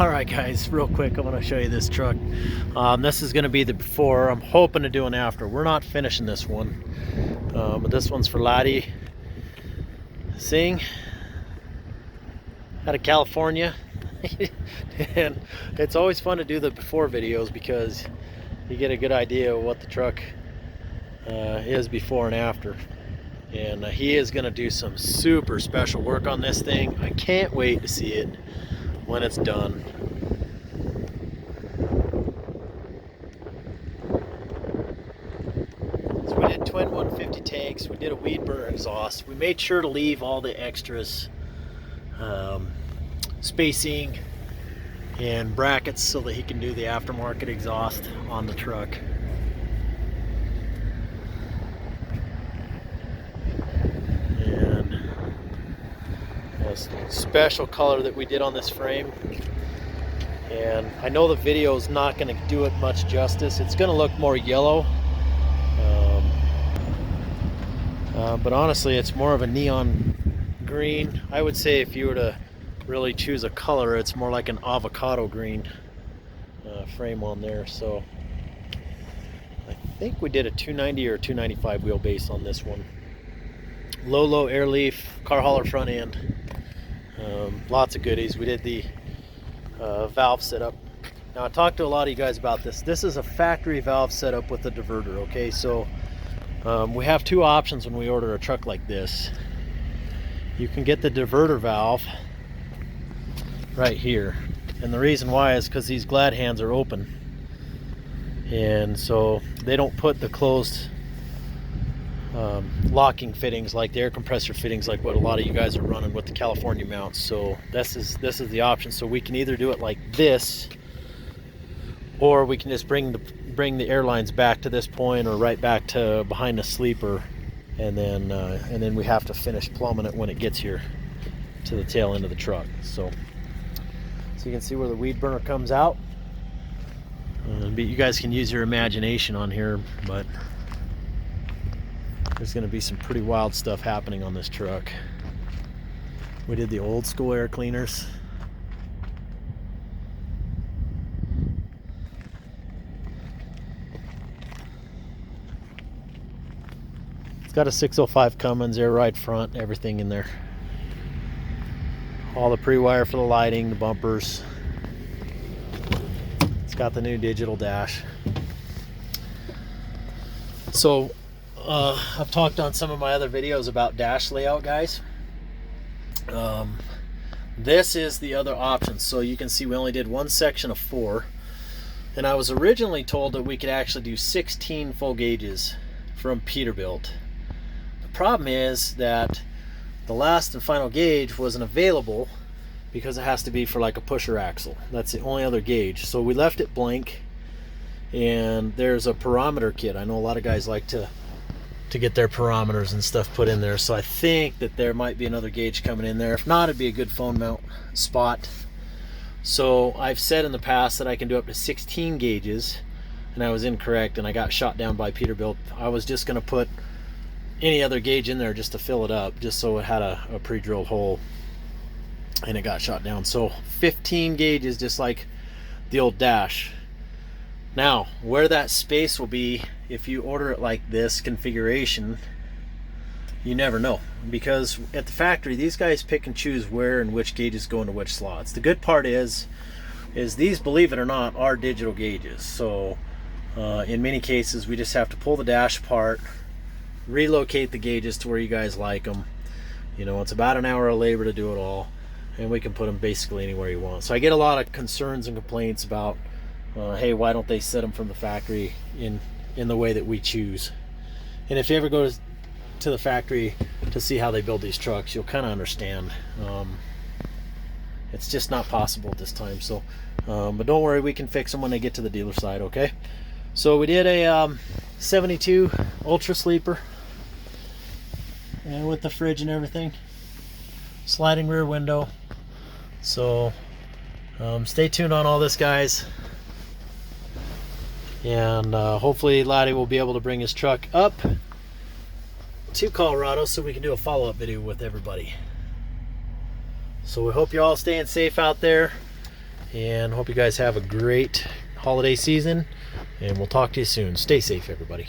Alright guys, real quick, I want to show you this truck. This is going to be the before. I'm hoping to do an after. We're not finishing this one, but this one's for Laddie Singh out of California. And it's always fun to do the before videos because you get a good idea of what the truck is before and after. And he is going to do some super special work on this thing. I can't wait to see it when it's done. So we did twin 150 tanks, we did a weed burner exhaust. We made sure to leave all the extras, spacing and brackets so that he can do the aftermarket exhaust on the truck. And a special color that we did on this frame. And I know the video is not going to do it much justice. It's going to look more yellow. But honestly, it's more of a neon green. I would say if you were to really choose a color, it's more like an avocado green frame on there. So I think we did a 290 or 295 wheelbase on this one. Low air leaf, car hauler front end. Lots of goodies. We did the valve setup. Now I talked to a lot of you guys about this. This is a factory valve setup with a diverter. Okay, so we have two options when we order a truck like this. You can get the diverter valve right here, and the reason why is because these glad hands are open, and so they don't put the closed locking fittings like the air compressor fittings like what a lot of you guys are running with the California mounts. So this is the option. So we can either do it like this, or we can just bring the air lines back to this point or right back to behind the sleeper, and then we have to finish plumbing it when it gets here to the tail end of the truck. So you can see where the weed burner comes out. But you guys can use your imagination on here, but there's going to be some pretty wild stuff happening on this truck. We did the old school air cleaners. It's got a 605 Cummins, air ride front, everything in there. All the pre-wire for the lighting, the bumpers. It's got the new digital dash. So I've talked on some of my other videos about dash layout, guys. This is the other option. So you can see we only did one section of 4, and I was originally told that we could actually do 16 full gauges from Peterbilt. The problem is that the last and final gauge wasn't available because it has to be for like a pusher axle. That's the only other gauge. So we left it blank, and there's a parameter kit. I know a lot of guys like to get their parameters and stuff put in there, so I think that there might be another gauge coming in there. If not, it'd be a good phone mount spot. So I've said in the past that I can do up to 16 gauges, and I was incorrect, and I got shot down by Peterbilt. I was just going to put any other gauge in there just to fill it up, just so it had a pre-drilled hole, and it got shot down. So 15 gauges, just like the old dash. Now, where that space will be if you order it like this configuration, you never know, because at the factory these guys pick and choose where and which gauges go into which slots. The good part is these, believe it or not, are digital gauges. So in many cases we just have to pull the dash apart, relocate the gauges to where you guys like them. You know, it's about an hour of labor to do it all, and we can put them basically anywhere you want. So I get a lot of concerns and complaints about hey, why don't they set them from the factory in the way that we choose? And if you ever go to the factory to see how they build these trucks, you'll kind of understand. It's just not possible at this time. So but don't worry, we can fix them when they get to the dealer side. Okay, so we did a 72 Ultra Sleeper, and with the fridge and everything, sliding rear window. So stay tuned on all this, guys. And hopefully Laddie will be able to bring his truck up to Colorado so we can do a follow-up video with everybody. So we hope you're all staying safe out there, and hope you guys have a great holiday season, and we'll talk to you soon. Stay safe, everybody.